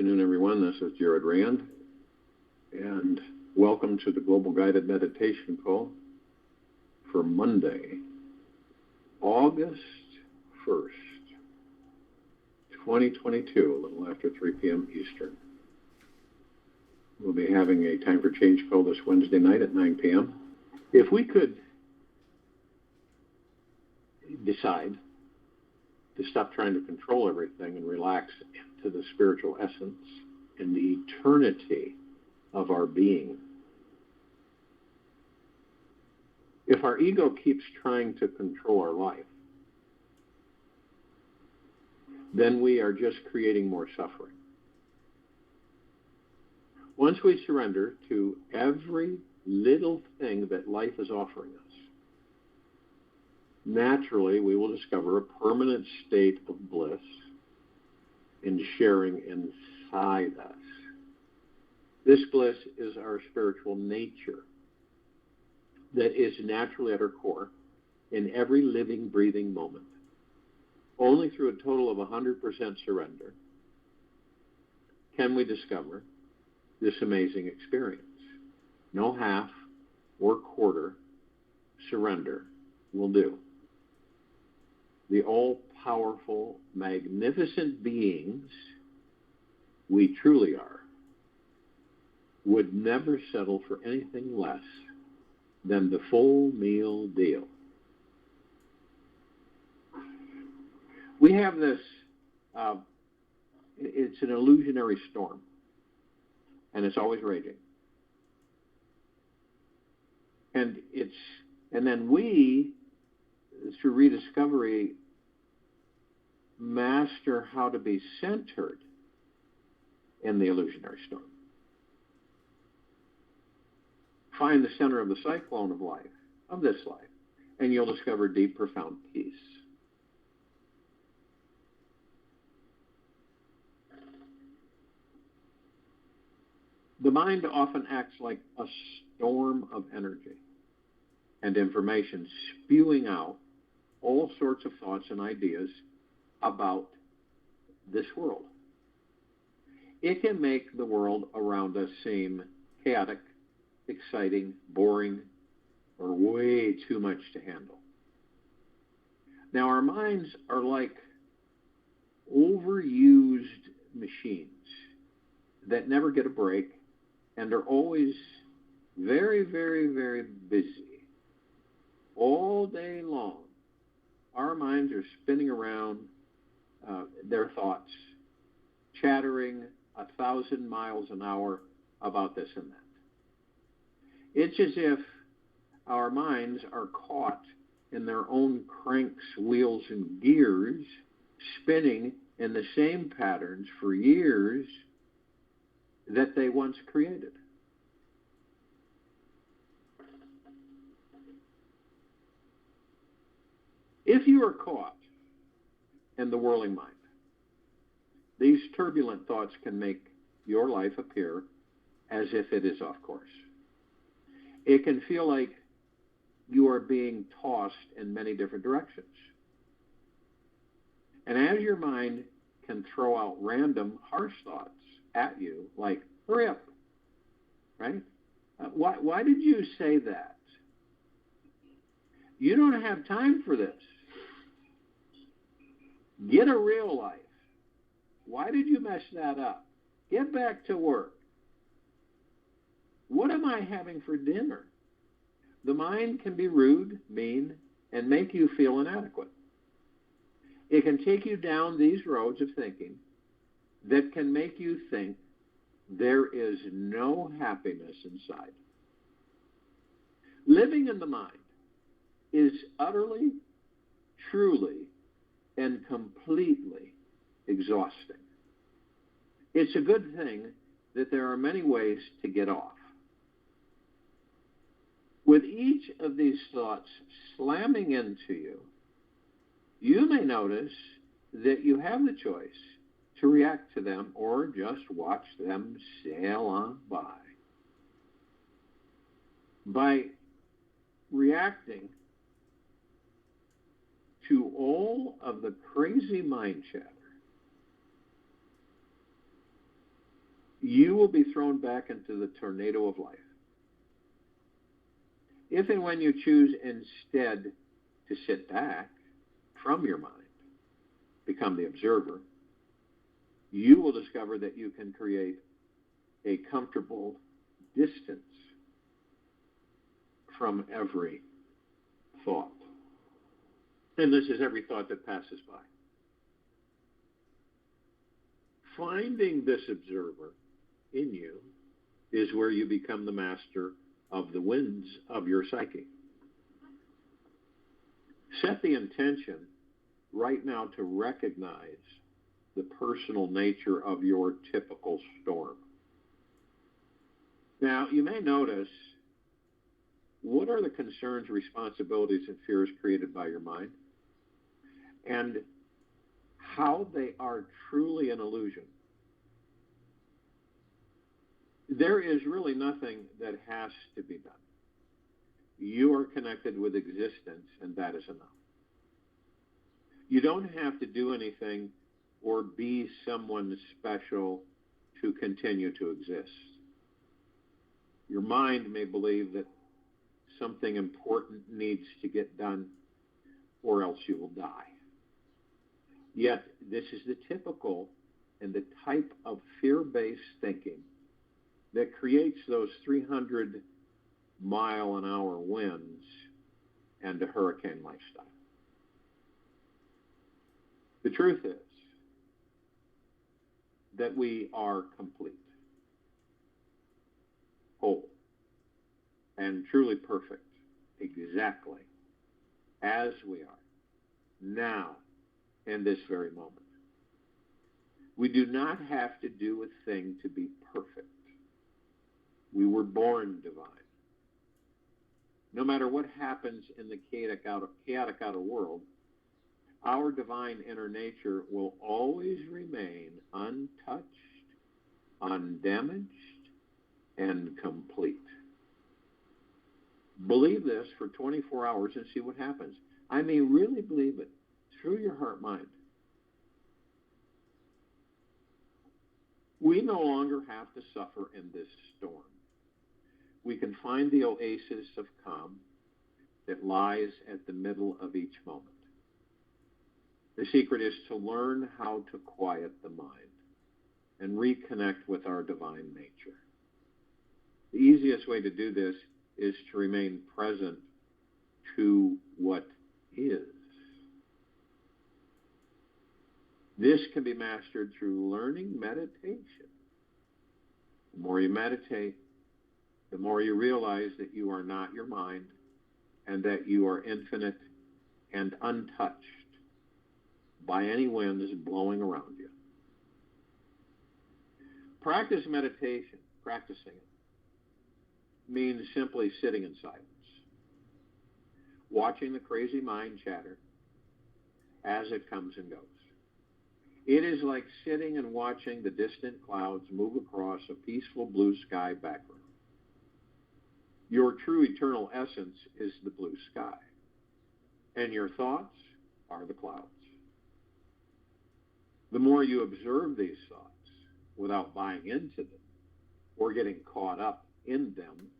afternoon, everyone. This is Jared Rand, and welcome to the Global Guided Meditation Call for Monday, August 1st, 2022, a little after 3 p.m. Eastern. We'll be having a Time for Change call this Wednesday night at 9 p.m. If we could decide to stop trying to control everything and relax into the spiritual essence and the eternity of our being. If our ego keeps trying to control our life, then we are just creating more suffering. Once we surrender to every little thing that life is offering us, naturally we will discover a permanent state of bliss in sharing inside us. This bliss is our spiritual nature that is naturally at our core in every living, breathing moment. Only through a total of 100% surrender can we discover this amazing experience. No half or quarter surrender will do. The all-powerful, magnificent beings we truly are would never settle for anything less than the full meal deal. We have this, it's an illusionary storm, and it's always raging. And then we, through rediscovery, master how to be centered in the illusionary storm. Find the center of the cyclone of life, of this life, and you'll discover deep, profound peace. The mind often acts like a storm of energy and information, spewing out all sorts of thoughts and ideas about this world. It can make the world around us seem chaotic, exciting, boring, or way too much to handle. Now, our minds are like overused machines that never get a break and are always very, very, very busy. All day long, our minds are spinning around their thoughts, chattering 1,000 miles an hour about this and that. It's as if our minds are caught in their own cranks, wheels, and gears, spinning in the same patterns for years that they once created. If you are caught in the whirling mind, these turbulent thoughts can make your life appear as if it is off course. It can feel like you are being tossed in many different directions. And as your mind can throw out random, harsh thoughts at you, like, hurry up, right? Why did you say that? You don't have time for this. Get a real life. Why did you mess that up? Get back to work. What am I having for dinner? The mind can be rude, mean, and make you feel inadequate. It can take you down these roads of thinking that can make you think there is no happiness inside. Living in the mind is utterly, truly, and completely exhausting. It's a good thing that there are many ways to get off. With each of these thoughts slamming into you, you may notice that you have the choice to react to them or just watch them sail on by. By reacting to all of the crazy mind chatter, you will be thrown back into the tornado of life. If and when you choose instead to sit back from your mind, become the observer, you will discover that you can create a comfortable distance from every thought. And this is every thought that passes by. Finding this observer in you is where you become the master of the winds of your psyche. Set the intention right now to recognize the personal nature of your typical storm. Now, you may notice, what are the concerns, responsibilities, and fears created by your mind? And how they are truly an illusion. There is really nothing that has to be done. You are connected with existence, and that is enough. You don't have to do anything or be someone special to continue to exist. Your mind may believe that something important needs to get done, or else you will die. Yet, this is the typical and the type of fear-based thinking that creates those 300-mile-an-hour winds and a hurricane lifestyle. The truth is that we are complete, whole, and truly perfect, exactly as we are, now, in this very moment. We do not have to do a thing to be perfect. We were born divine. No matter what happens in the chaotic outer world, our divine inner nature will always remain untouched, undamaged, and complete. Believe this for 24 hours and see what happens. I mean, really believe it through your heart mind. We no longer have to suffer in this storm. We can find the oasis of calm that lies at the middle of each moment. The secret is to learn how to quiet the mind and reconnect with our divine nature. The easiest way to do this is to remain present to what is. This can be mastered through learning meditation. The more you meditate, the more you realize that you are not your mind and that you are infinite and untouched by any winds blowing around you. Practice meditation, practicing it, means simply sitting in silence, watching the crazy mind chatter as it comes and goes. It is like sitting and watching the distant clouds move across a peaceful blue sky background. Your true eternal essence is the blue sky, and your thoughts are the clouds. The more you observe these thoughts without buying into them or getting caught up in them,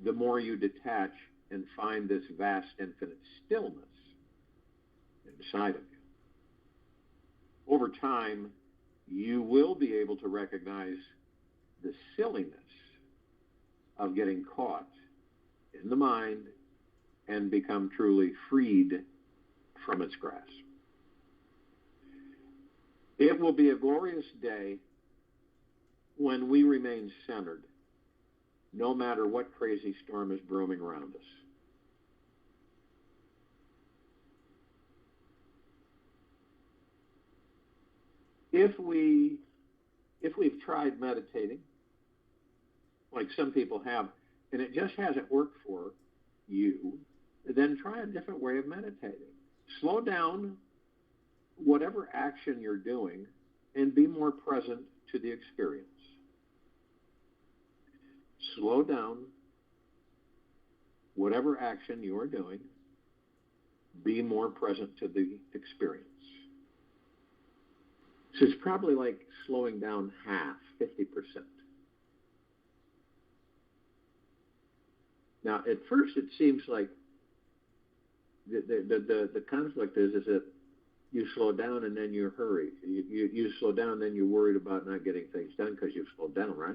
the more you detach and find this vast infinite stillness inside of you. Over time, you will be able to recognize the silliness of getting caught in the mind and become truly freed from its grasp. It will be a glorious day when we remain centered, no matter what crazy storm is brewing around us. If we've tried meditating, like some people have, and it just hasn't worked for you, then try a different way of meditating. Slow down whatever action you're doing and be more present to the experience. Slow down whatever action you are doing, be more present to the experience. So it's probably like slowing down half, 50%. Now, at first, it seems like the conflict is that you slow down and then you hurry. You slow down, then you're worried about not getting things done because you've slowed down, right?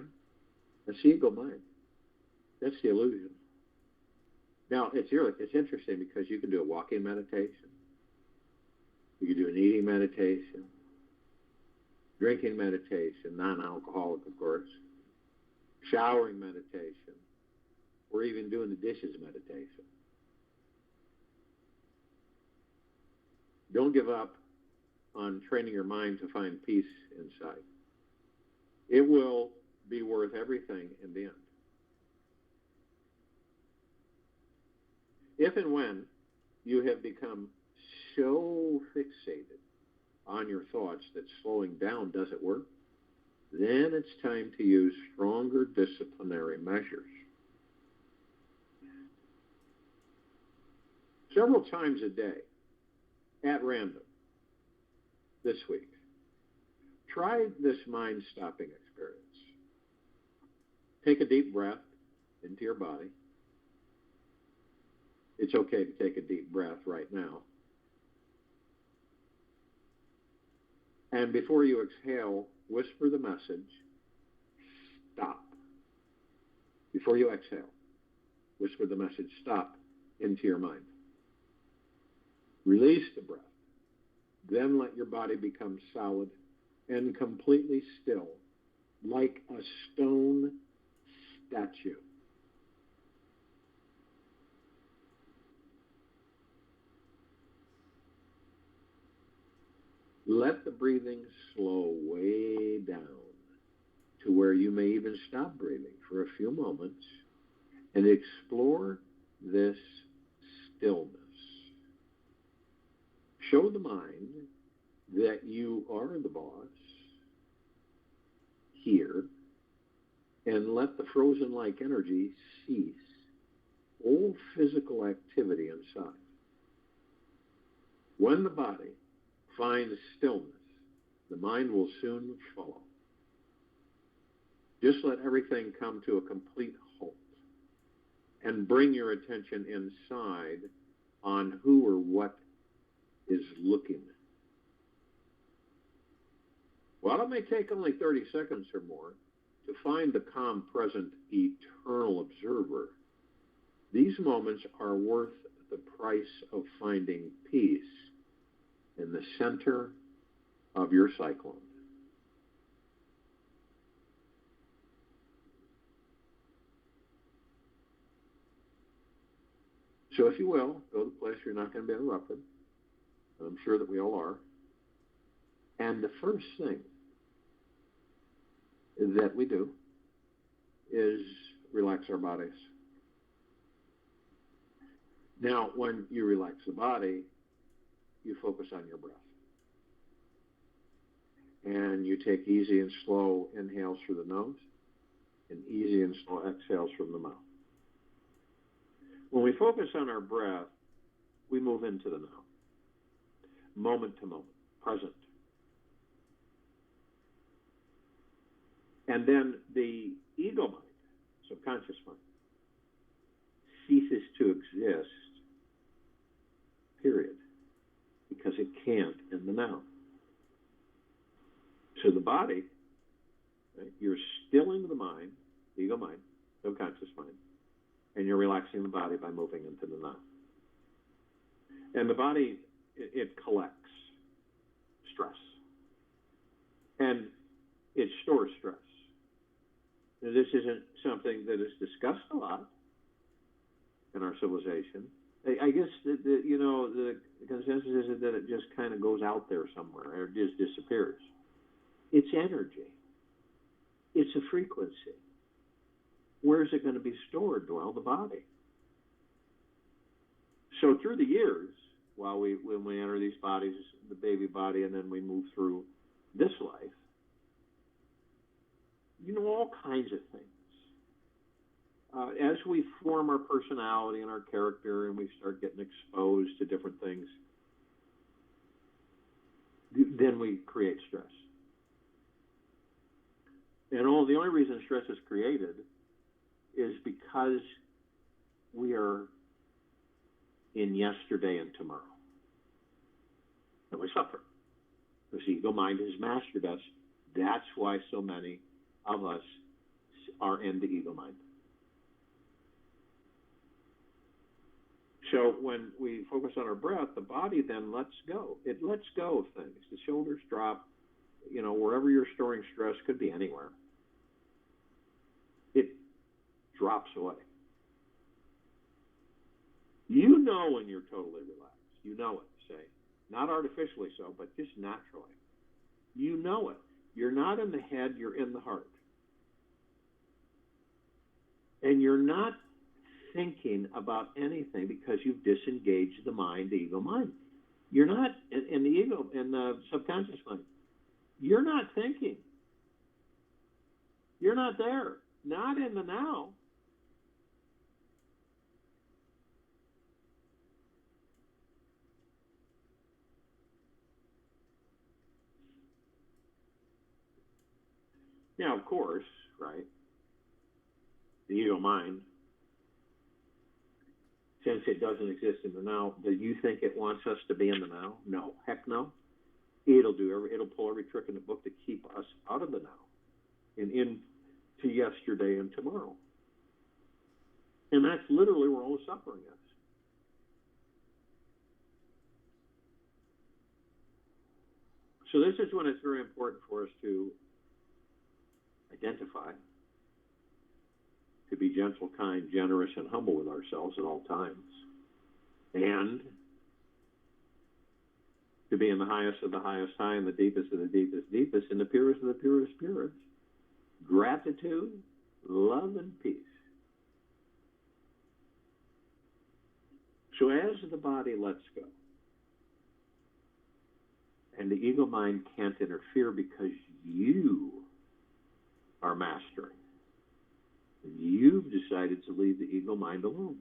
That's the ego mind. That's the illusion. Now, it's interesting because you can do a walking meditation. You can do an eating meditation, drinking meditation, non-alcoholic, of course, showering meditation, or even doing the dishes meditation. Don't give up on training your mind to find peace inside. It will be worth everything in the end. If and when you have become so fixated on your thoughts that slowing down doesn't work, then it's time to use stronger disciplinary measures. Several times a day, at random, this week, try this mind-stopping experience. Take a deep breath into your body. It's okay to take a deep breath right now. And before you exhale, whisper the message, stop. Before you exhale, whisper the message, stop, into your mind. Release the breath. Then let your body become solid and completely still, like a stone statue. Let the breathing slow way down to where you may even stop breathing for a few moments and explore this stillness. Show the mind that you are the boss here, and let the frozen-like energy cease all physical activity inside. When the body finds stillness, the mind will soon follow. Just let everything come to a complete halt and bring your attention inside on who or what is looking. While it may take only 30 seconds or more to find the calm, present, eternal observer, these moments are worth the price of finding peace in the center of your cyclone. So if you will, go to the place where you're not going to be interrupted. I'm sure that we all are. And the first thing that we do is relax our bodies. Now, when you relax the body, you focus on your breath. And you take easy and slow inhales through the nose and easy and slow exhales from the mouth. When we focus on our breath, we move into the now, moment to moment, present. And then the ego mind, subconscious mind, ceases to exist, period, because it can't in the now. So the body, right, you're stilling the mind, ego mind, subconscious mind, and you're relaxing the body by moving into the now. And the body, it collects stress. And it stores stress. Now, this isn't something that is discussed a lot in our civilization. I guess the consensus is that it just kind of goes out there somewhere or just disappears. It's energy. It's a frequency. Where is it going to be stored? Well, the body. So through the years, when we enter these bodies, the baby body, and then we move through this life, all kinds of things. As we form our personality and our character and we start getting exposed to different things, then we create stress. And the only reason stress is created is because we are in yesterday and tomorrow. And we suffer. Because the ego mind has mastered us. That's why so many of us are in the ego mind. So when we focus on our breath, the body then lets go. It lets go of things. The shoulders drop. Wherever you're storing stress, could be anywhere. It drops away. You know when you're totally relaxed. You know it, say. Not artificially so, but just naturally. You know it. You're not in the head, you're in the heart. And you're not thinking about anything because you've disengaged the mind, the ego mind. You're not in the ego, in the subconscious mind. You're not thinking. You're not there. Not in the now. Now, of course, right, the ego mind, since it doesn't exist in the now, do you think it wants us to be in the now? No. Heck no. It'll pull every trick in the book to keep us out of the now and into yesterday and tomorrow. And that's literally where all the suffering is. So this is when it's very important for us to identify, to be gentle, kind, generous, and humble with ourselves at all times, and to be in the highest of the highest high, and the deepest of the deepest deepest, and the purest of the purest purest. Gratitude, love, and peace. So as the body lets go, and the ego mind can't interfere because you are mastering. You've decided to leave the ego mind alone.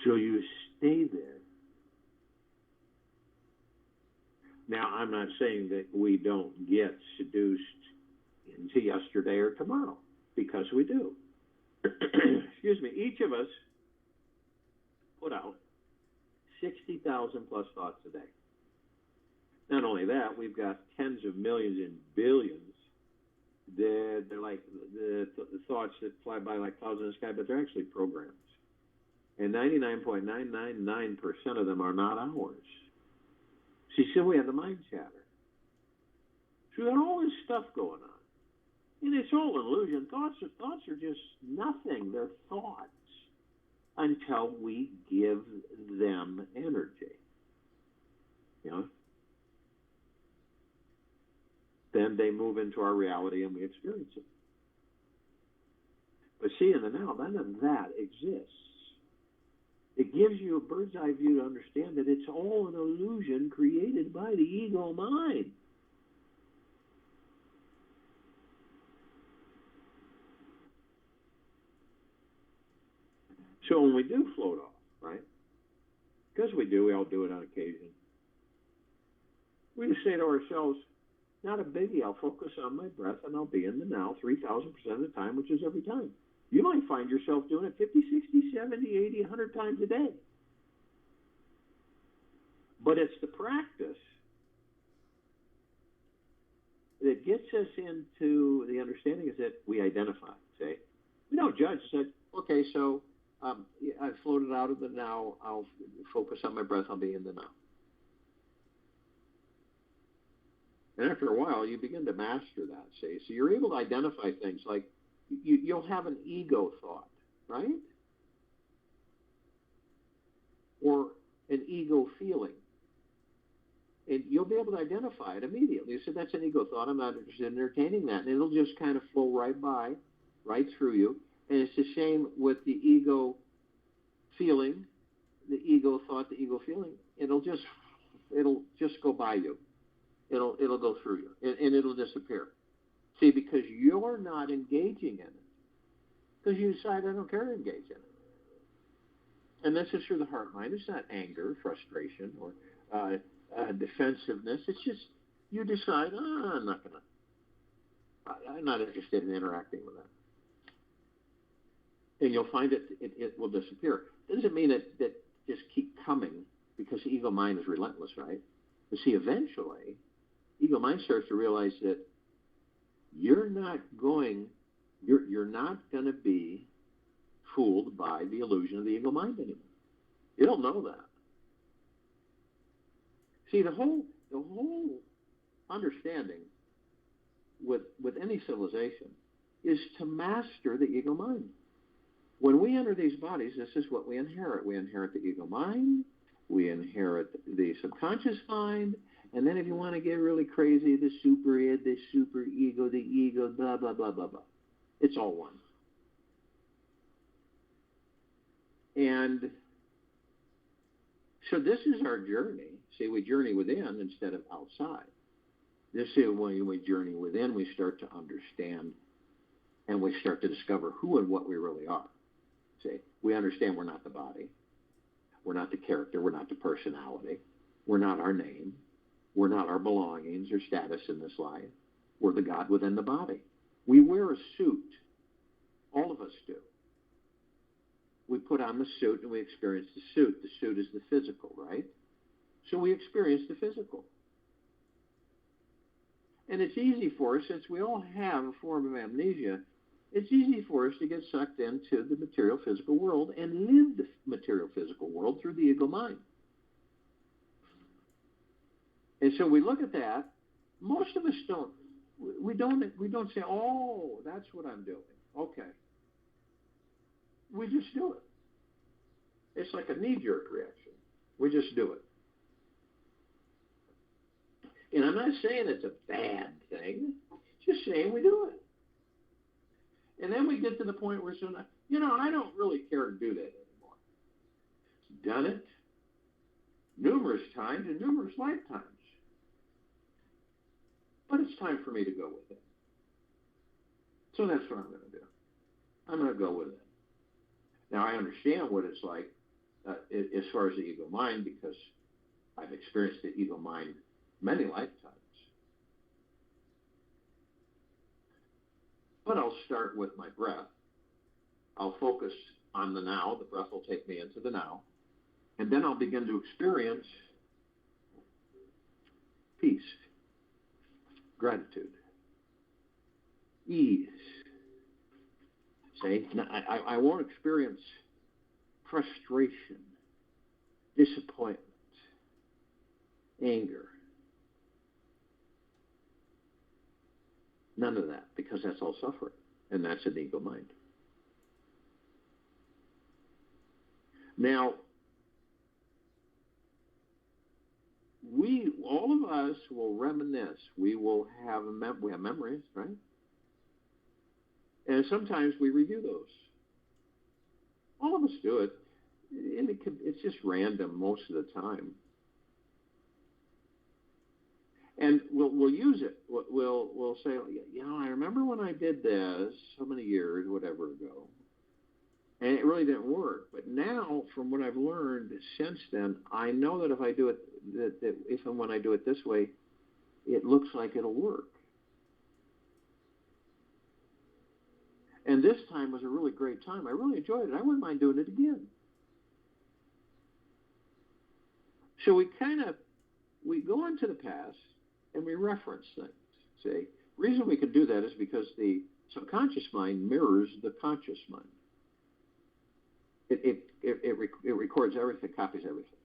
So you stay there. Now, I'm not saying that we don't get seduced into yesterday or tomorrow, because we do. Excuse me. Each of us put out 60,000 plus thoughts a day. Not only that, we've got tens of millions and billions. They're like the thoughts that fly by like clouds in the sky, but they're actually programs. And 99.999% of them are not ours. See, so we have the mind chatter. So we got all this stuff going on. And it's all illusion. Thoughts are just nothing. They're thoughts until we give them energy. Then they move into our reality and we experience it. But see, in the now, none of that exists. It gives you a bird's eye view to understand that it's all an illusion created by the ego mind. So when we do float off, right? Because we all do it on occasion. We just say to ourselves, not a biggie, I'll focus on my breath and I'll be in the now 3,000% of the time, which is every time. You might find yourself doing it 50, 60, 70, 80, 100 times a day. But it's the practice that gets us into the understanding is that we identify, say. We don't judge. Said, okay, so I floated out of the now. I'll focus on my breath. I'll be in the now. And after a while, you begin to master that, say. So you're able to identify things like you'll have an ego thought, right? Or an ego feeling. And you'll be able to identify it immediately. You say, that's an ego thought. I'm not interested in entertaining that. And it'll just kind of flow right by, right through you. And it's the same with the ego feeling, the ego thought, the ego feeling. It'll just go by you. It'll go through you, and it'll disappear. See, because you're not engaging in it. Because you decide, I don't care to engage in it. And this is through the heart mind. It's not anger, frustration, or defensiveness. It's just you decide, I'm not interested in interacting with that. And you'll find it will disappear. It doesn't mean that just keep coming, because the ego mind is relentless, right? But see, eventually, ego mind starts to realize that you're not going to be fooled by the illusion of the ego mind anymore. It'll know that. See, the whole understanding with any civilization is to master the ego mind. When we enter these bodies, this is what we inherit. We inherit the ego mind, we inherit the subconscious mind, and then if you want to get really crazy, the super id, the super ego, the ego, blah, blah, blah, blah, blah. It's all one. And so this is our journey. See, we journey within instead of outside. This is when we journey within, we start to understand and we start to discover who and what we really are. See, we understand we're not the body. We're not the character. We're not the personality. We're not our name. We're not our belongings or status in this life. We're the God within the body. We wear a suit. All of us do. We put on the suit and we experience the suit. The suit is the physical, right? So we experience the physical. And it's easy for us, since we all have a form of amnesia, it's easy for us to get sucked into the material physical world and live the material physical world through the ego mind. And so we look at that. Most of us don't. We don't say, oh, that's what I'm doing. Okay. We just do it. It's like a knee-jerk reaction. We just do it. And I'm not saying it's a bad thing. Just saying we do it. And then we get to the point where so I don't really care to do that anymore. Done it numerous times in numerous lifetimes. But it's time for me to go with it. So that's what I'm going to do. I'm going to go with it. Now, I understand what it's like as far as the ego mind, because I've experienced the ego mind many lifetimes. But I'll start with my breath. I'll focus on the now. The breath will take me into the now. And then I'll begin to experience peace, gratitude, ease. See, now, I won't experience frustration, disappointment, anger. None of that, because that's all suffering, and that's an ego mind. Now, all of us will reminisce. We have memories, right? And sometimes we review those. All of us do it, and it's just random most of the time. And we'll use it. We'll say, I remember when I did this so many years, whatever ago, and it really didn't work. But now, from what I've learned since then, I know that if I do it, that if and when I do it this way, it looks like it'll work. And this time was a really great time. I really enjoyed it. I wouldn't mind doing it again. So we go into the past and we reference things. See, the reason we can do that is because the subconscious mind mirrors the conscious mind. It records everything, copies everything.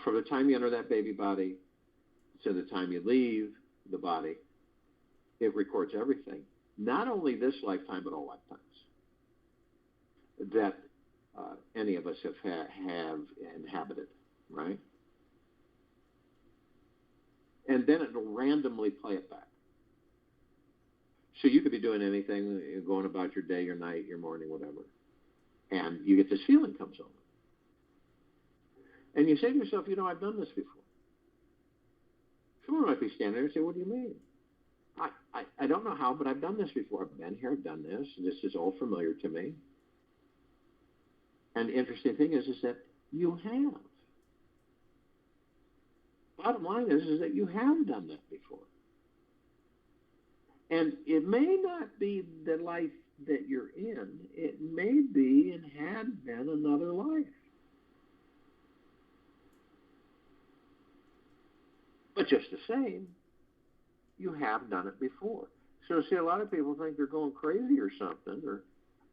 From the time you enter that baby body to the time you leave the body, it records everything. Not only this lifetime, but all lifetimes that any of us have inhabited, right? And then it'll randomly play it back. So you could be doing anything, going about your day, your night, your morning, whatever, and you get this feeling comes over. And you say to yourself, I've done this before. Someone might be standing there and say, what do you mean? I don't know how, but I've done this before. I've been here, I've done this. This is all familiar to me. And the interesting thing is that you have. Bottom line is that you have done that before. And it may not be the life that you're in. It may be and had been another life. But just the same, you have done it before. So, see, a lot of people think they're going crazy or something, or,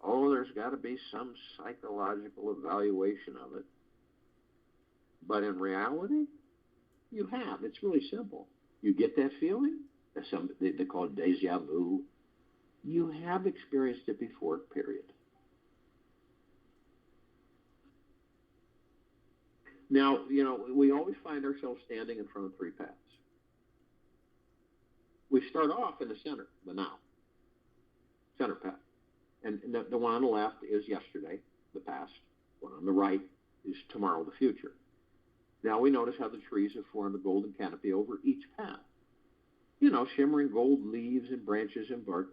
oh, there's got to be some psychological evaluation of it. But in reality, you have. It's really simple. You get that feeling, they call it déjà vu. You have experienced it before, period. Now, we always find ourselves standing in front of three paths. We start off in the center, the now, center path. And the one on the left is yesterday, the past. The one on the right is tomorrow, the future. Now we notice how the trees have formed a golden canopy over each path. Shimmering gold leaves and branches and bark.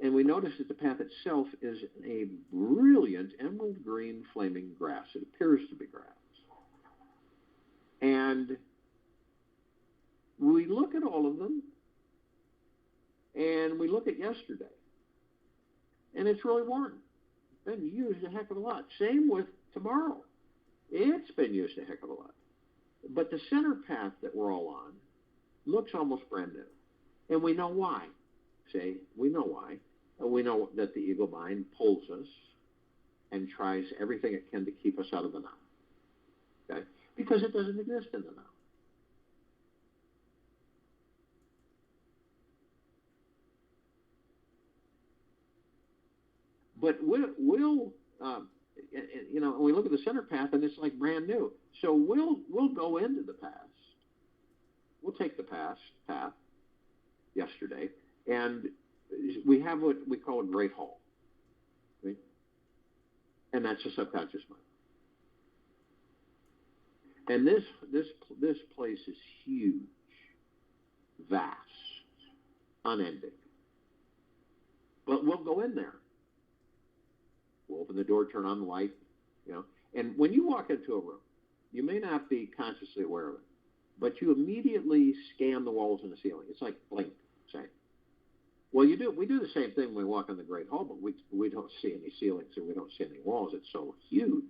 And we notice that the path itself is a brilliant emerald green flaming grass. It appears to be grass. And we look at all of them, and we look at yesterday, and it's really worn. It's been used a heck of a lot. Same with tomorrow. It's been used a heck of a lot. But the center path that we're all on looks almost brand new. And we know why. We know why. We know that the ego mind pulls us and tries everything it can to keep us out of the now. Okay? Because it doesn't exist in the now. But we'll we look at the center path, and it's like brand new. So we'll go into the past. We'll take the past path, yesterday, and we have what we call a great hall. Right? And that's the subconscious mind. And this place is huge, vast, unending. But we'll go in there. We'll open the door, turn on the light, And when you walk into a room, you may not be consciously aware of it, but you immediately scan the walls and the ceiling. It's like blink, say. Well, we do the same thing when we walk in the Great Hall, but we don't see any ceilings and we don't see any walls. It's so huge.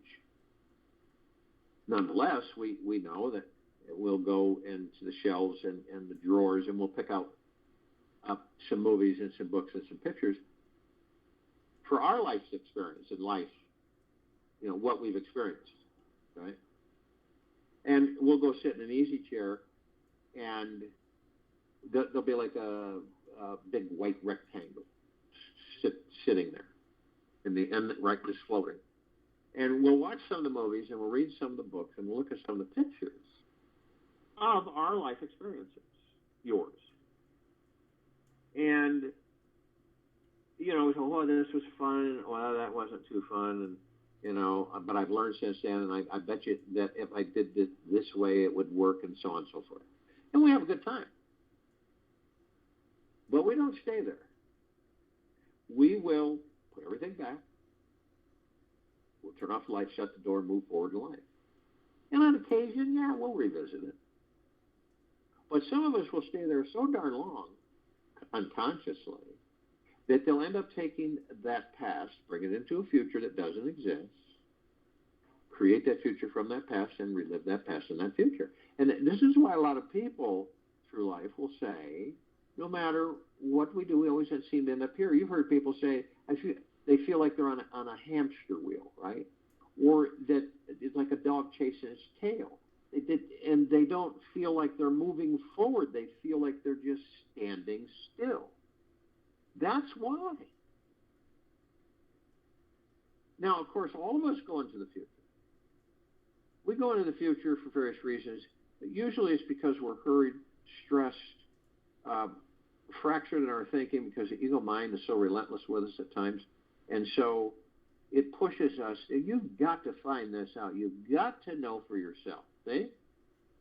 Nonetheless, we know that we'll go into the shelves and the drawers, and we'll pick out some movies and some books and some pictures for our life's experience in life, what we've experienced, right? And we'll go sit in an easy chair, and there'll be like a big white rectangle sitting there, and right, just floating. And we'll watch some of the movies, and we'll read some of the books, and we'll look at some of the pictures of our life experiences, yours. And, so, this was fun, well, that wasn't too fun, and, but I've learned since then, and I bet you that if I did this way, it would work, and so on and so forth. And we have a good time. But we don't stay there. We will put everything back. We'll turn off the light, shut the door, move forward in life. And on occasion, we'll revisit it. But some of us will stay there so darn long, unconsciously, that they'll end up taking that past, bring it into a future that doesn't exist, create that future from that past, and relive that past and that future. And this is why a lot of people through life will say, no matter what we do, we always seem to end up here. You've heard people say, they feel like they're on a hamster wheel, right? Or that it's like a dog chasing its tail. And they don't feel like they're moving forward. They feel like they're just standing still. That's why. Now, of course, all of us go into the future. We go into the future for various reasons. Usually it's because we're hurried, stressed, fractured in our thinking because the ego mind is so relentless with us at times. And so it pushes us. You've got to find this out. You've got to know for yourself. See?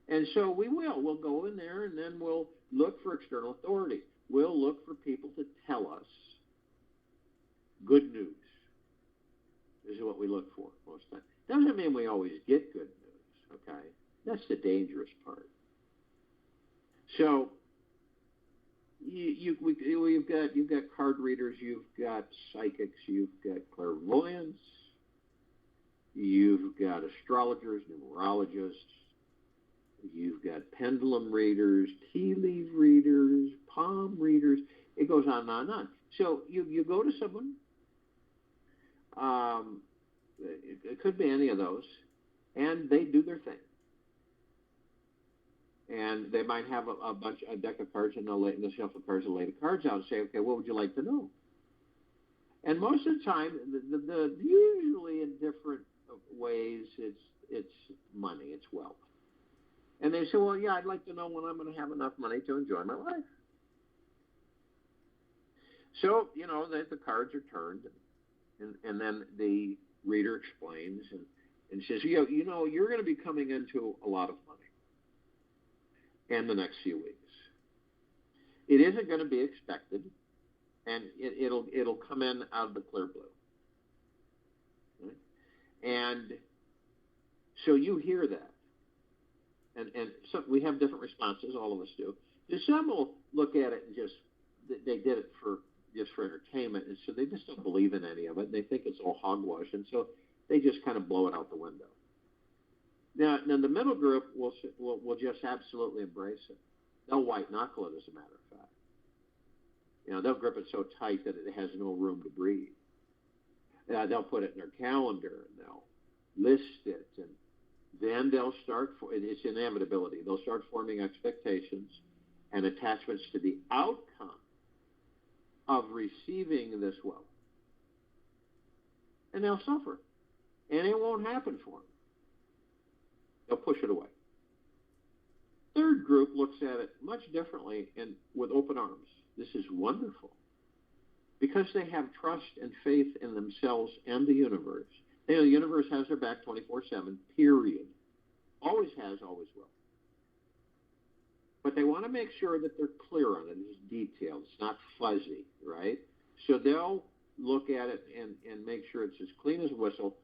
And so we'll go in there, and then we'll look for external authority. We'll look for people to tell us good news. This is what we look for most of the time. Doesn't mean we always get good news, okay? That's the dangerous part. So you've got card readers, you've got psychics, you've got clairvoyants, you've got astrologers, numerologists, you've got pendulum readers, tea leaf readers, palm readers. It goes on and on and on. So you go to someone, it could be any of those, and they do their thing. And they might have a deck of cards, and they'll shuffle cards and lay the cards out and say, okay, what would you like to know? And most of the time, usually in different ways, it's money, it's wealth. And they say, well, yeah, I'd like to know when I'm going to have enough money to enjoy my life. So, the cards are turned, and then the reader explains and says, you're going to be coming into a lot of money in the next few weeks. It isn't going to be expected, and it'll come in out of the clear blue. Right? And so you hear that. And so we have different responses, all of us do. Some will look at it and they did it just for entertainment, and so they just don't believe in any of it. They think it's all hogwash, and so they just kind of blow it out the window. Now the middle group will just absolutely embrace it. They'll white knuckle it, as a matter of fact. They'll grip it so tight that it has no room to breathe. They'll put it in their calendar, and they'll list it, and then they'll start, it's inevitability, they'll start forming expectations and attachments to the outcome of receiving this wealth. And they'll suffer. And it won't happen for them. They'll push it away. Third group looks at it much differently and with open arms. This is wonderful. Because they have trust and faith in themselves and the universe. The universe has their back 24/7, period. Always has, always will. But they want to make sure that they're clear on it. It's detailed. It's not fuzzy, right? So they'll look at it and make sure it's as clean as a whistle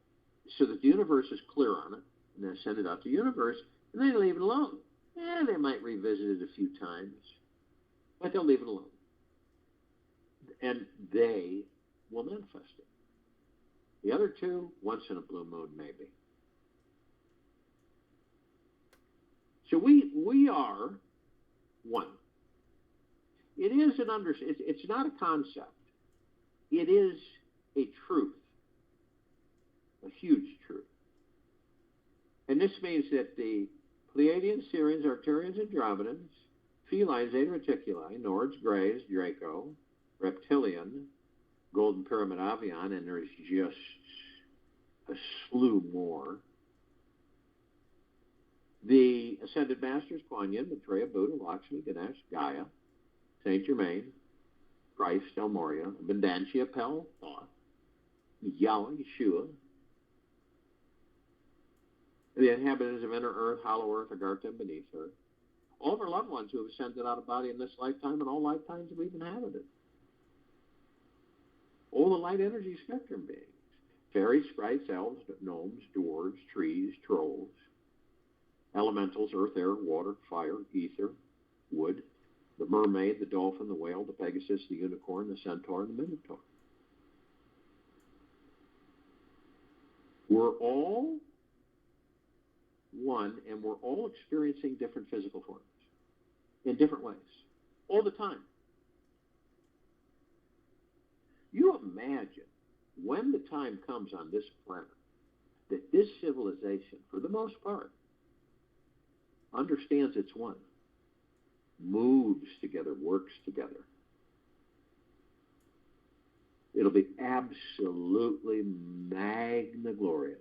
so that the universe is clear on it, and then send it out to the universe, and then leave it alone. They might revisit it a few times, but they'll leave it alone. And they will manifest it. The other two, once in a blue moon, maybe. So we are one. It is it's not a concept. It is a truth, a huge truth. And this means that the Pleiadians, Sirians, Arcturians, Andromedans, Felines, Zeta Reticuli, Nords, Greys, Draco, Reptilian, Golden Pyramid Avian, and there's just a slew more. The Ascended Masters, Kuan Yin, Maitreya, Buddha, Lakshmi, Ganesh, Gaia, Saint Germain, Christ, El Moria, Abundantia, Pel, Thoth, Yahweh, Yeshua, the inhabitants of inner earth, hollow earth, Agartha, and beneath earth. All of our loved ones who have ascended out of body in this lifetime and all lifetimes we've inhabited. All the light energy spectrum beings. Fairies, sprites, elves, gnomes, dwarves, trees, trolls, elementals, earth, air, water, fire, ether, wood, the mermaid, the dolphin, the whale, the pegasus, the unicorn, the centaur, and the minotaur. We're all one, and we're all experiencing different physical forms in different ways, all the time. You imagine when the time comes on this planet that this civilization, for the most part, understands it's one, moves together, works together. It'll be absolutely magna glorious.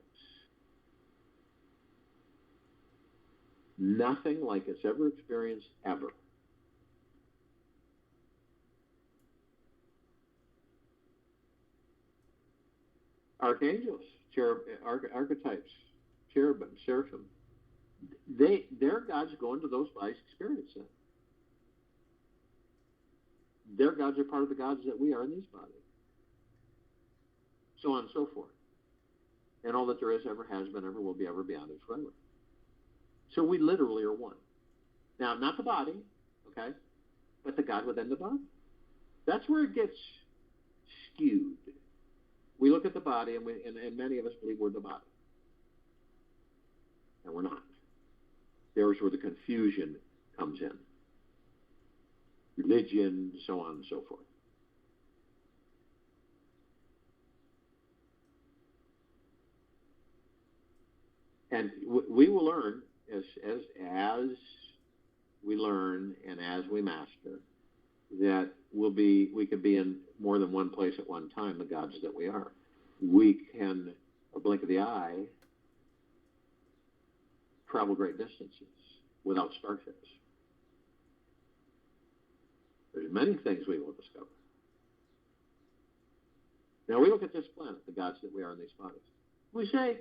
Nothing like it's ever experienced, ever. Archangels, archetypes, cherubim, seraphim, their gods go into those bodies experience that. Their gods are part of the gods that we are in these bodies. So on and so forth. and all that there is, ever has been, ever will be, ever beyond, and forever. So we literally are one. Now, not the body, okay, but the God within the body. That's where it gets skewed. We look at the body, and many of us believe we're the body. And we're not. There's where the confusion comes in. Religion, so on and so forth. And we will learn as we learn and as we master that we can be in more than one place at one time, the gods that we are. We can, a blink of the eye, travel great distances without starships. There's many things we will discover. Now we look at this planet, the gods that we are in these bodies. We say,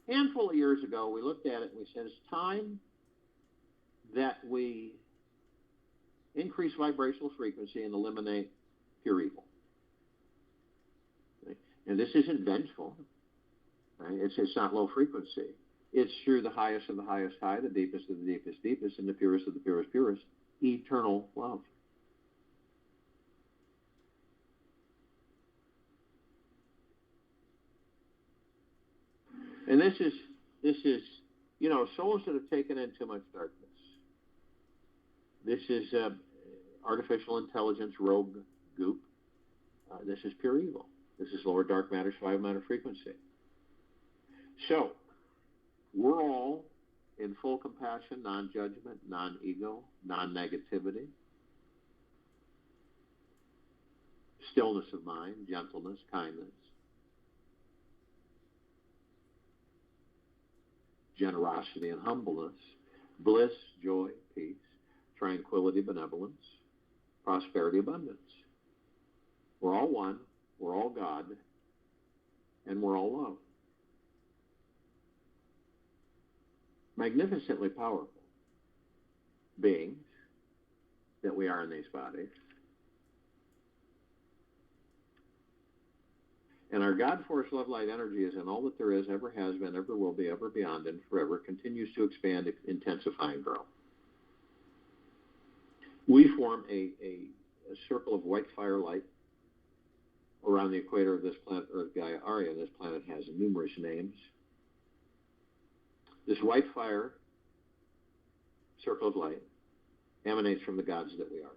a handful of years ago, we looked at it and we said, it's time that we increase vibrational frequency and eliminate pure evil. Okay? And this isn't vengeful. Right? It's not low frequency. It's through the highest of the highest high, the deepest of the deepest deepest, and the purest of the purest purest, eternal love. And this is souls that have taken in too much darkness. This is artificial intelligence rogue goop. This is pure evil. This is lower dark matter, 5 matter frequency. So, we're all in full compassion, non-judgment, non-ego, non-negativity, stillness of mind, gentleness, kindness, generosity and humbleness, bliss, joy, peace, tranquility, benevolence, prosperity, abundance. We're all one, we're all God, and we're all love. Magnificently powerful beings that we are in these bodies. And our God force, love, light, energy is in all that there is, ever has been, ever will be, ever beyond, and forever continues to expand, intensify, and grow. We form a circle of white fire light around the equator of this planet, Earth, Gaia, Arya. This planet has numerous names. This white fire circle of light emanates from the gods that we are,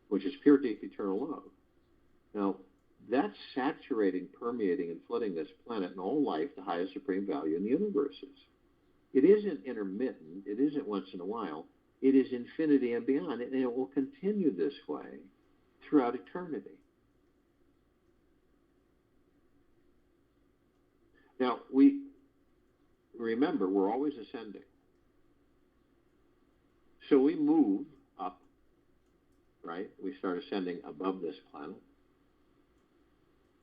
which is pure, deep, eternal love. Now, that's saturating, permeating, and flooding this planet and all life, the highest supreme value in the universe is. It isn't intermittent. It isn't once in a while. It is infinity and beyond, and it will continue this way throughout eternity. Now, we remember, we're always ascending. So we move up, right? We start ascending above this planet.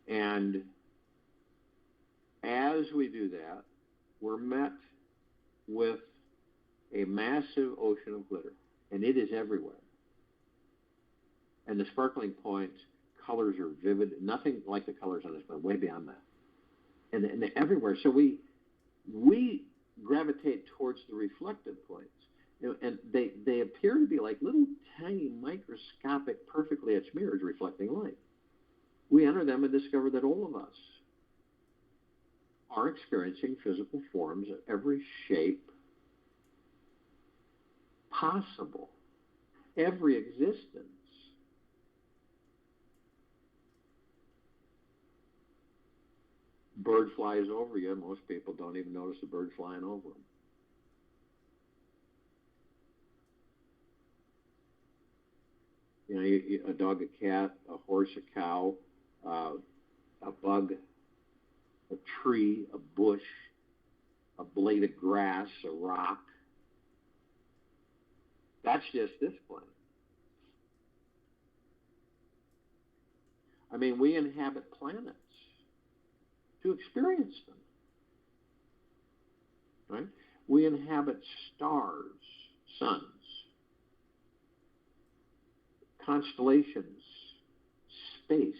And as we do that, we're met with a massive ocean of glitter, and it is everywhere. And the sparkling points, colors are vivid, nothing like the colors on this planet, way beyond that. And they're everywhere. So we gravitate towards the reflective points. And they appear to be like little tiny microscopic, perfectly etched mirrors reflecting light. We enter them and discover that all of us are experiencing physical forms of every shape possible, every existence. Bird flies over you. Most people don't even notice a bird flying over them. A dog, a cat, a horse, a cow, a bug, a tree, a bush, a blade of grass, a rock. That's just this planet. I mean, we inhabit planets to experience them. Right? We inhabit stars, suns, constellations, space,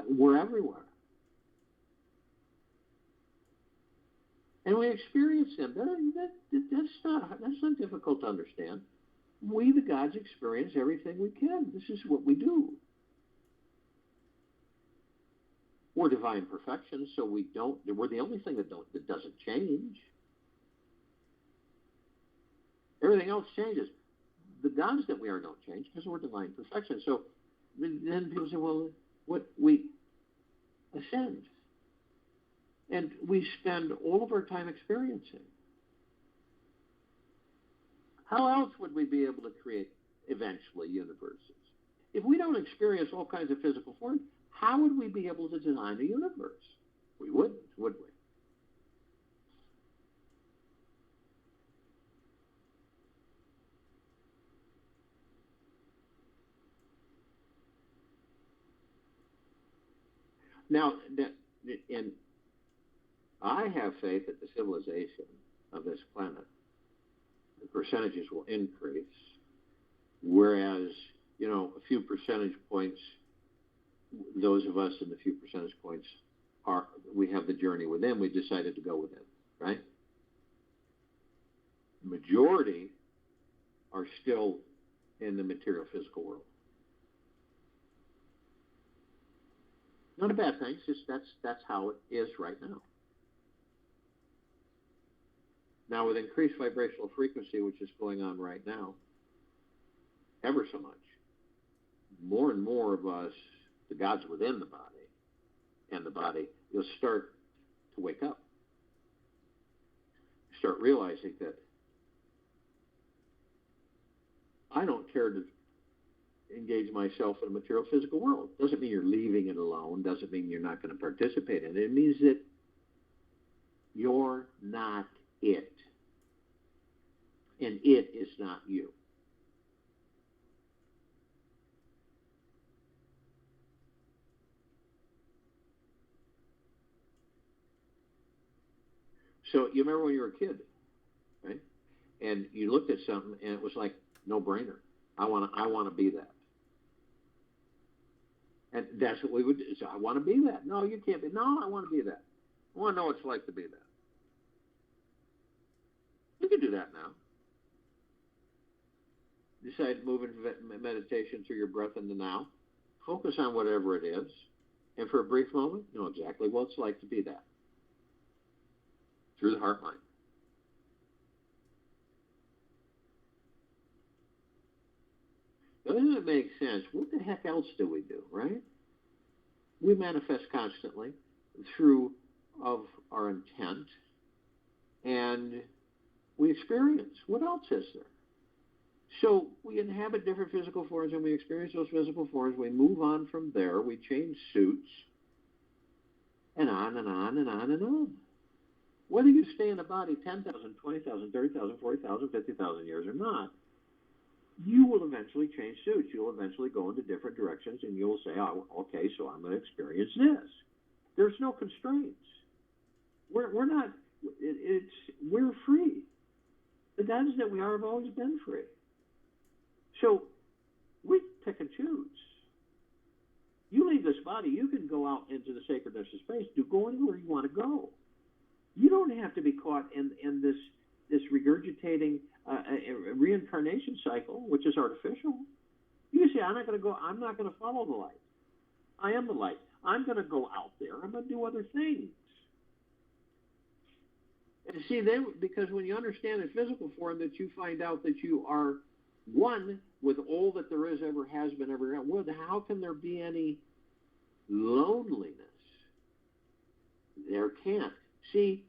We're everywhere. And we experience them. That's not difficult to understand. We, the gods, experience everything we can. This is what we do. We're divine perfection, so we're the only thing that doesn't change. Everything else changes. The gods that we are don't change because we're divine perfection. So then people say, well, we ascend. And we spend all of our time experiencing. How else would we be able to create, eventually, universes? If we don't experience all kinds of physical forms, how would we be able to design a universe? We wouldn't, would we? Now, and I have faith that the civilization of this planet, the percentages will increase, whereas, a few percentage points, those of us in the few percentage points, we have the journey within, we decided to go within, right? The majority are still in the material physical world. Not a bad thing, it's just that's how it is right now. Now, with increased vibrational frequency, which is going on right now, ever so much, more and more of us, the gods within the body, and the body, you'll start to wake up. Start realizing that I don't care to engage myself in a material physical world. Doesn't mean you're leaving it alone. Doesn't mean you're not going to participate in it. It means that you're not it. And it is not you. So you remember when you were a kid, right? And you looked at something and it was like no brainer. I want to be that. And that's what we would do. So I want to be that. No, you can't be. No, I want to be that. I want to know what it's like to be that. You can do that now. Decide to move into meditation through your breath in the now. Focus on whatever it is. And for a brief moment, know exactly what it's like to be that. Through the heart mind. Doesn't it make sense? What the heck else do we do, right? We manifest constantly through of our intent, and we experience. What else is there? So we inhabit different physical forms, and we experience those physical forms. We move on from there. We change suits, and on and on and on and on. Whether you stay in a body 10,000, 20,000, 30,000, 40,000, 50,000 years or not, you will eventually change suits. You'll eventually go into different directions, and you'll say, oh, okay, so I'm going to experience this. There's no constraints. We're not, we're free. The gods that we are have always been free. So we pick and choose. You leave this body, you can go out into the sacredness of space. Go anywhere you want to go. You don't have to be caught in this regurgitating reincarnation cycle, which is artificial. You say, I'm not going to follow the light. I am the light. I'm going to go out there. I'm going to do other things. And see, because when you understand in physical form that you find out that you are one with all that there is, ever has been, ever will, how can there be any loneliness? There can't. See,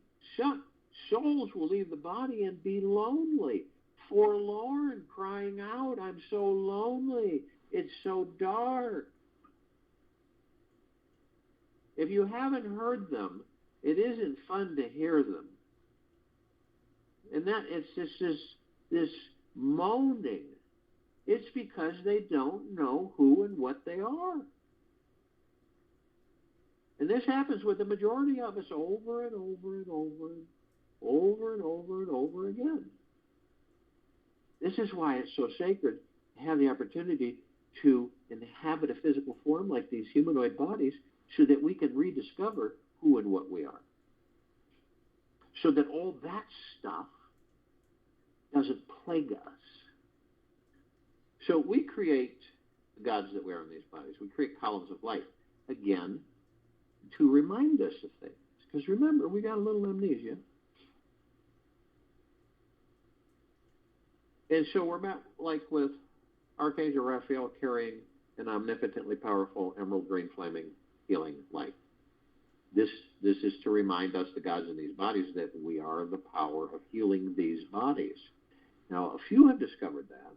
souls will leave the body and be lonely, forlorn, crying out, I'm so lonely. It's so dark. If you haven't heard them, it isn't fun to hear them. And that it's just this moaning. It's because they don't know who and what they are. And this happens with the majority of us over and over and over and over and over and over again. This is why it's so sacred to have the opportunity to inhabit a physical form like these humanoid bodies so that we can rediscover who and what we are. So that all that stuff doesn't plague us. So we create the gods that we are in these bodies. We create columns of light, again, to remind us of things. Because remember, we got a little amnesia. And so we're met like with Archangel Raphael carrying an omnipotently powerful emerald green flaming healing light. This is to remind us, the gods in these bodies, that we are the power of healing these bodies. Now, a few have discovered that,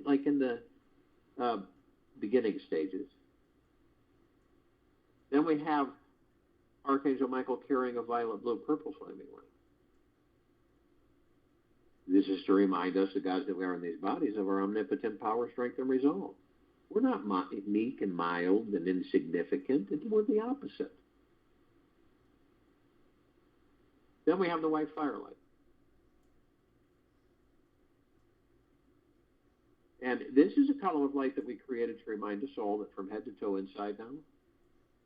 like in the beginning stages. Then we have Archangel Michael carrying a violet, blue, purple flaming light. This is to remind us, the gods that we are in these bodies, of our omnipotent power, strength, and resolve. We're not meek and mild and insignificant. We're the opposite. Then we have the white firelight. And this is a column of light that we created to remind us all that from head to toe, inside now,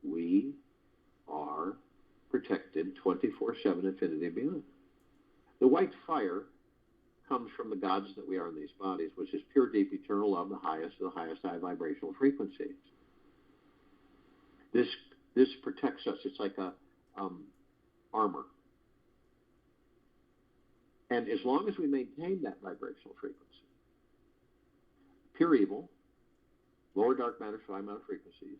we are protected 24/7, infinity and beyond. The white fire comes from the gods that we are in these bodies, which is pure, deep, eternal love, the highest high vibrational frequencies. This protects us. It's like a armor. And as long as we maintain that vibrational frequency, pure evil, lower dark matter, high matter frequencies,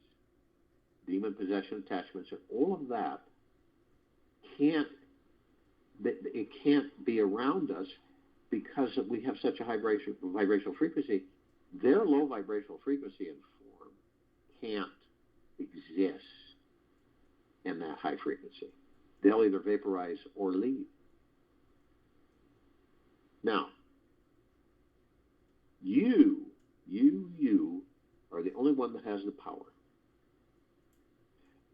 demon possession, attachments, and all of that can't be around us, because we have such a vibrational frequency. Their low vibrational frequency and form can't exist in that high frequency. They'll either vaporize or leave. Now, you are the only one that has the power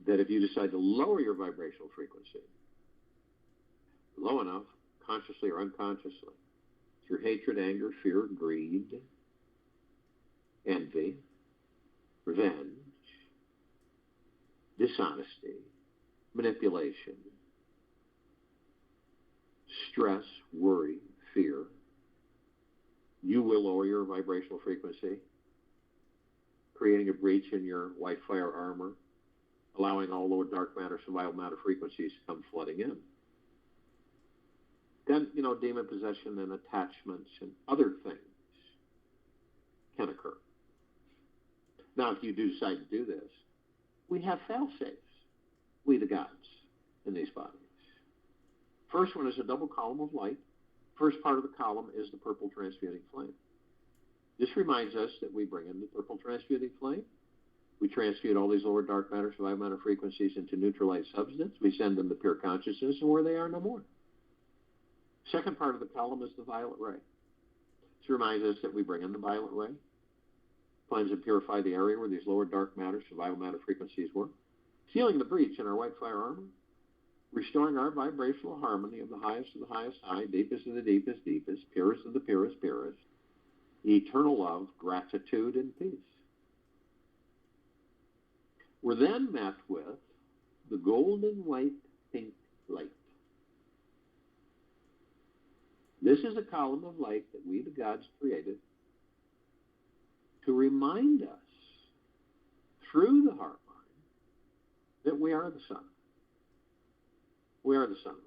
that if you decide to lower your vibrational frequency low enough, consciously or unconsciously, through hatred, anger, fear, greed, envy, revenge, dishonesty, manipulation, stress, worry, fear, you will lower your vibrational frequency, creating a breach in your white fire armor, allowing all lower dark matter, survival matter frequencies to come flooding in. Then, demon possession and attachments and other things can occur. Now, if you do decide to do this, we have fail-safes, we the gods in these bodies. First one is a double column of light. First part of the column is the purple transmuting flame. This reminds us that we bring in the purple transmuting flame. We transmute all these lower dark matter, survival matter frequencies into neutral light substance. We send them to pure consciousness, and where they are no more. Second part of the column is the violet ray. This reminds us that we bring in the violet ray, cleanse and purify the area where these lower dark matter, survival matter frequencies were, sealing the breach in our white fire armor, restoring our vibrational harmony of the highest high, deepest of the deepest, purest of the purest, eternal love, gratitude, and peace. We're then met with the golden white pink light. This is a column of light that we, the gods, created to remind us through the heart mind that we are the sun. We are the sunlight.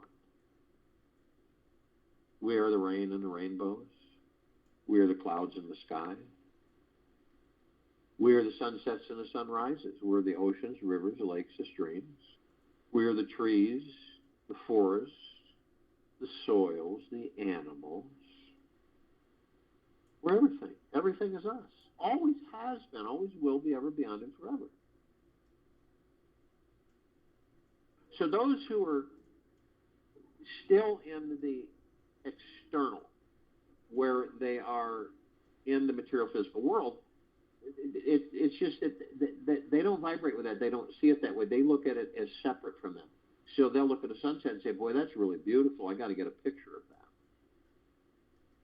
We are the rain and the rainbows. We are the clouds in the sky. We are the sunsets and the sunrises. We're the oceans, rivers, lakes, the streams. We are the trees, the forests, the soils, the animals. We're everything. Everything is us. Always has been, always will be, ever, beyond, and forever. So those who are still in the external, where they are in the material physical world, it's just that they don't vibrate with that. They don't see it that way. They look at it as separate from them. So they'll look at a sunset and say, boy, that's really beautiful. I got to get a picture of that.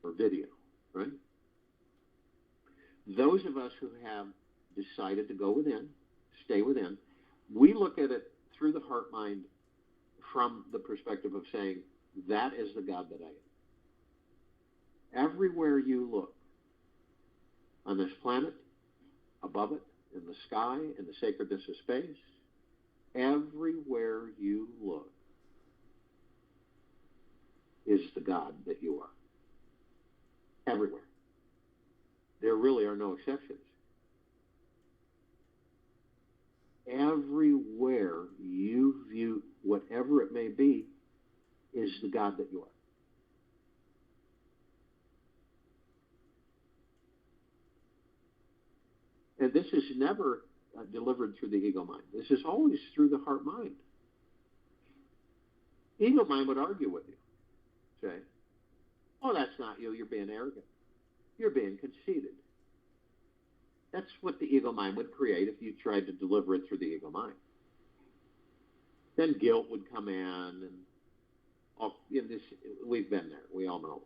Or video, right? Those of us who have decided to go within, stay within, We look at it through the heart mind from the perspective of saying, that is the God that I am. Everywhere you look, on this planet, above it, in the sky, in the sacredness of space, everywhere you look is the God that you are. Everywhere. There really are no exceptions. Everywhere you view whatever it may be is the God that you are. And this is never delivered through the ego mind. This is always through the heart mind. Ego mind would argue with you. Say, oh, that's not you. You're being arrogant. You're being conceited. That's what the ego mind would create if you tried to deliver it through the ego mind. Then guilt would come in, and we've been there. We all know.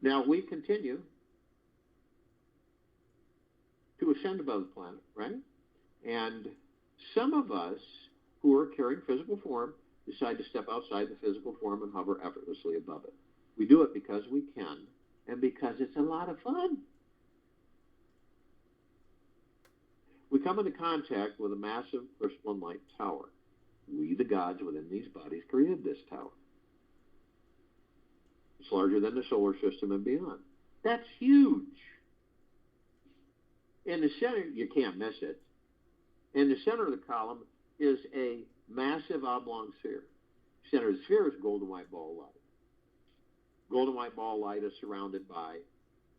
Now, we continue to ascend above the planet, right? And some of us who are carrying physical form decide to step outside the physical form and hover effortlessly above it. We do it because we can and because it's a lot of fun. We come into contact with a massive crystalline light tower. We, the gods within these bodies, created this tower. It's larger than the solar system and beyond. That's huge. In the center, you can't miss it. In the center of the column is a massive oblong sphere. Center of the sphere is golden white ball of light. Golden white ball of light is surrounded by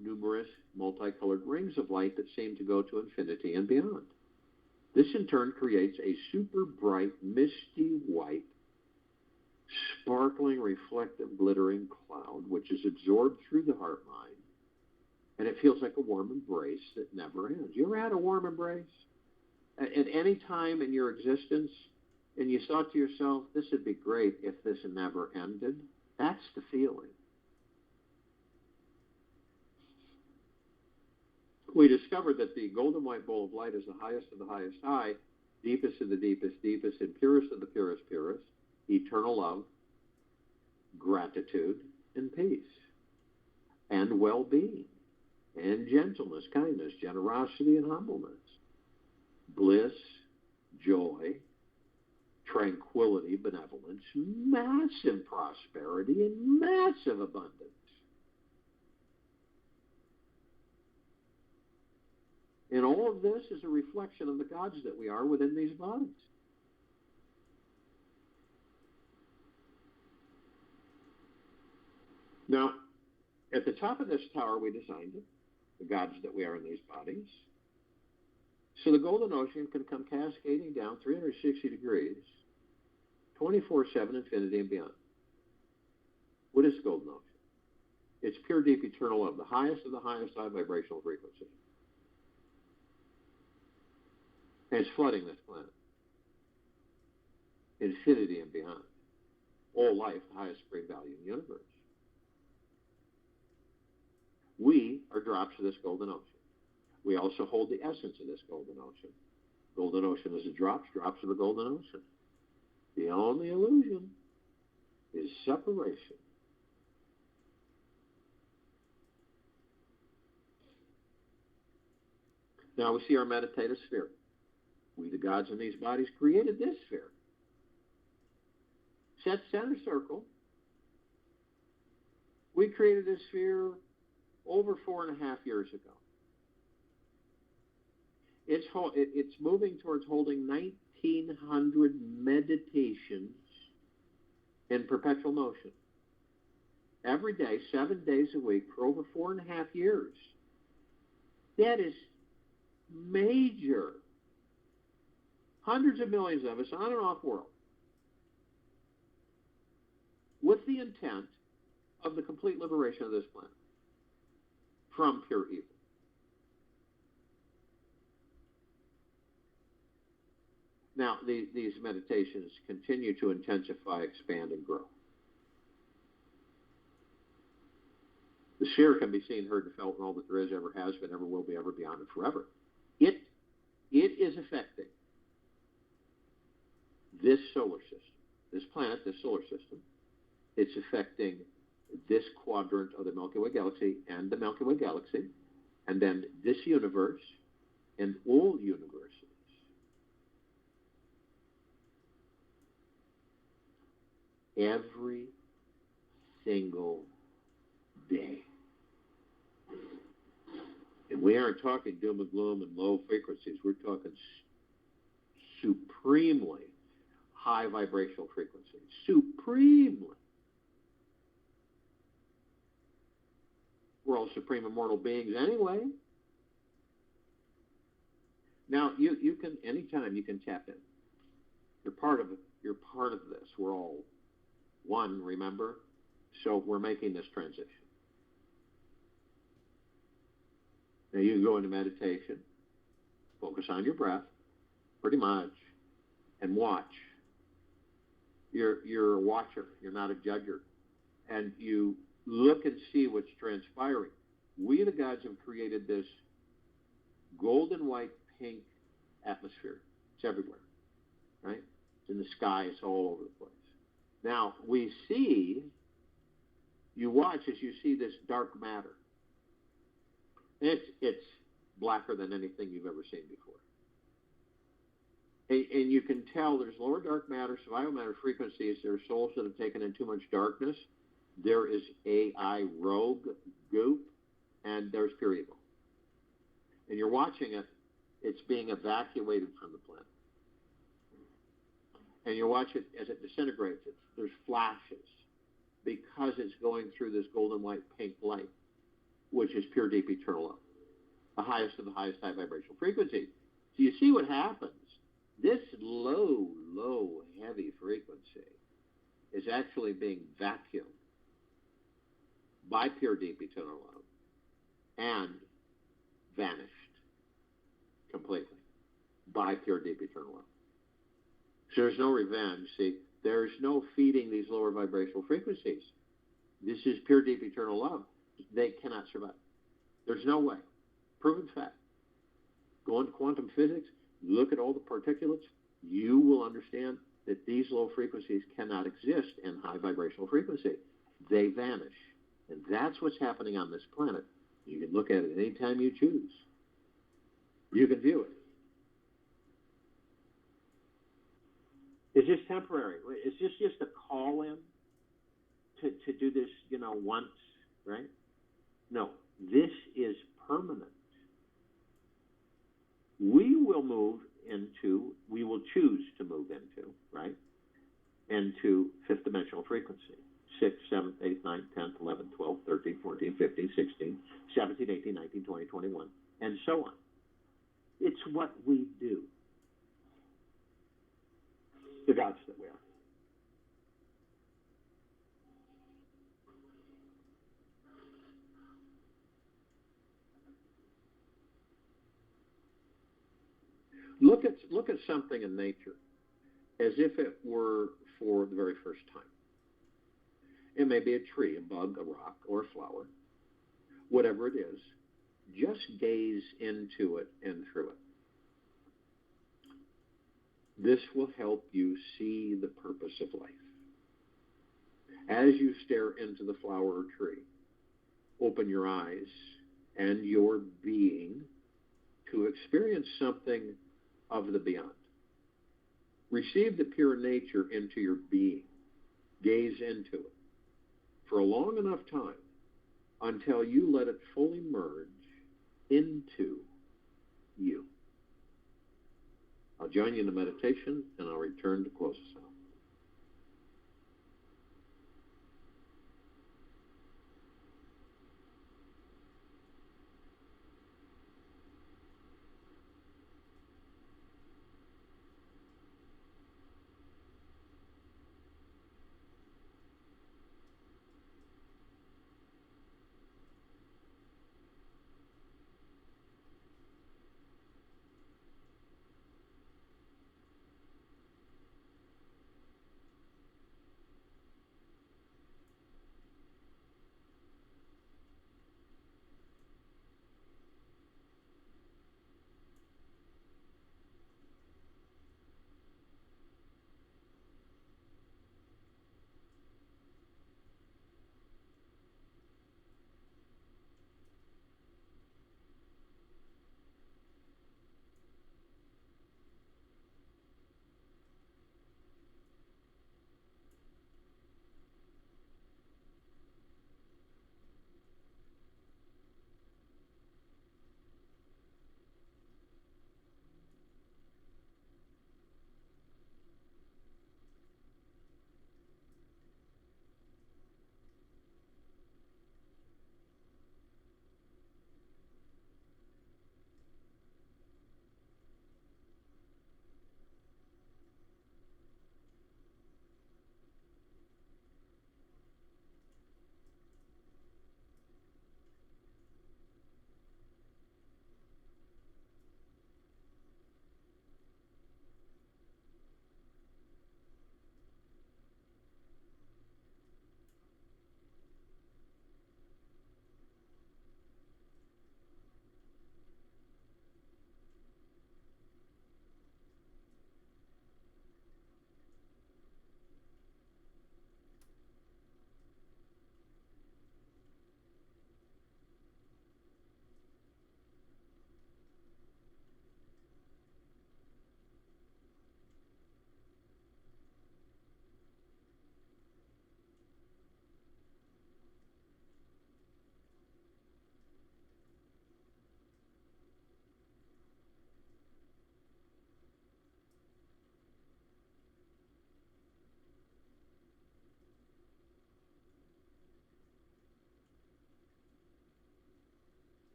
numerous multicolored rings of light that seem to go to infinity and beyond. This in turn creates a super bright, misty white, sparkling, reflective, glittering cloud, which is absorbed through the heart mind, and it feels like a warm embrace that never ends. You ever had a warm embrace? At any time in your existence, and you thought to yourself, this would be great if this never ended? That's the feeling. We discovered that the golden white bowl of light is the highest of the highest high, deepest of the deepest deepest, and purest of the purest purest, eternal love, gratitude, and peace, and well-being, and gentleness, kindness, generosity, and humbleness, bliss, joy, tranquility, benevolence, massive prosperity, and massive abundance. And all of this is a reflection of the gods that we are within these bodies. Now, at the top of this tower, we designed it, the gods that we are in these bodies, so the golden ocean can come cascading down 360 degrees, 24/7, infinity and beyond. What is the golden ocean? It's pure, deep, eternal love, the highest of the highest high vibrational frequency. And it's flooding this planet. Infinity and beyond. All life, the highest supreme value in the universe. We are drops of this golden ocean. We also hold the essence of this golden ocean. Golden ocean is a drops of the golden ocean. The only illusion is separation. Now we see our meditative sphere. We, the gods in these bodies, created this sphere. Set center circle. We created this sphere over 4.5 years ago. It's moving towards holding 1,900 meditations in perpetual motion. Every day, 7 days a week, for over 4.5 years. That is major. Hundreds of millions of us on and off world, with the intent of the complete liberation of this planet from pure evil. Now, these meditations continue to intensify, expand, and grow. The sphere can be seen, heard, and felt in all that there is, ever has been, ever will be, ever beyond, and forever. It is affecting this solar system, this planet, this solar system. It's affecting this quadrant of the Milky Way galaxy and the Milky Way galaxy, and then this universe and all universes. Every single day. And we aren't talking doom and gloom and low frequencies. We're talking supremely high vibrational frequencies. Supremely. We're all supreme immortal beings anyway. Now, you can, anytime you can tap in. You're part of it. You're part of this. We're all one, remember? So we're making this transition. Now you can go into meditation, focus on your breath, pretty much, and watch. You're a watcher. You're not a judger. And you look and see what's transpiring. We, the gods, have created this golden white pink atmosphere. It's everywhere, right? It's in the sky. It's all over the place. Now, we see, you watch as you see this dark matter. It's blacker than anything you've ever seen before. And you can tell there's lower dark matter, survival matter frequencies. There are souls that have taken in too much darkness. There is AI rogue goop, and there's pure evil. And you're watching it. It's being evacuated from the planet. And you watch it as it disintegrates. There's flashes because it's going through this golden white pink light, which is pure, deep, eternal love, the highest of the highest high vibrational frequency. So you see what happens. This low, heavy frequency is actually being vacuumed by pure, deep, eternal love and vanished completely by pure, deep, eternal love. So there's no revenge. See, there's no feeding these lower vibrational frequencies. This is pure, deep, eternal love. They cannot survive. There's no way. Proven fact. Go into quantum physics, look at all the particulates, you will understand that these low frequencies cannot exist in high vibrational frequency. They vanish. And that's what's happening on this planet. You can look at it anytime you choose. You can view it. Is this temporary? Is this just a call-in to do this, once, right? No, this is permanent. We will choose to move into, right? Into fifth dimensional frequency. 6th, 7th, 8th, 9th, 10th, 11th, 12th, 13th, 14th, 15th, 16th, 17th, 18th, 19th, 20th, 21, and so on. It's what we do. The gods that we are. Look at something in nature as if it were for the very first time. It may be a tree, a bug, a rock, or a flower. Whatever it is, just gaze into it and through it. This will help you see the purpose of life. As you stare into the flower or tree, open your eyes and your being to experience something of the beyond. Receive the pure nature into your being. Gaze into it for a long enough time until you let it fully merge into you. I'll join you in the meditation, and I'll return to close us out.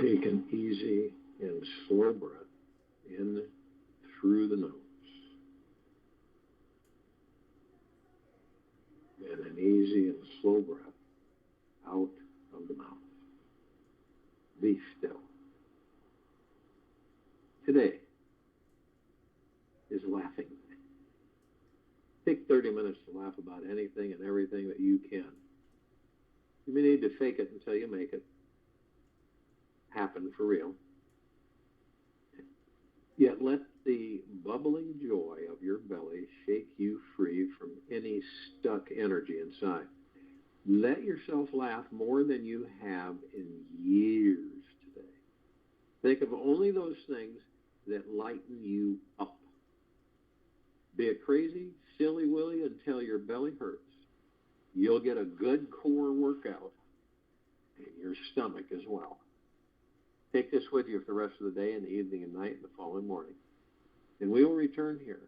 Take an easy and slow breath in through the nose, and an easy and slow breath out of the mouth. Be still. Today is laughing day. Take 30 minutes to laugh about anything and everything that you can. You may need to fake it until you make it happen for real. Yet let the bubbling joy of your belly shake you free from any stuck energy inside. Let yourself laugh more than you have in years today. Think of only those things that lighten you up. Be a crazy, silly willy until your belly hurts. You'll get a good core workout in your stomach as well. Take this with you for the rest of the day and the evening and night and the following morning. And we will return here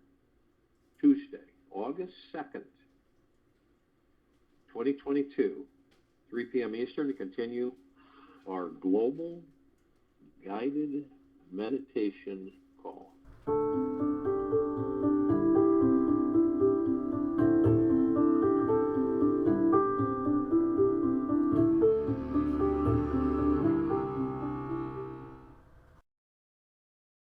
Tuesday, August 2nd, 2022, 3 p.m. Eastern, to continue our global guided meditation call.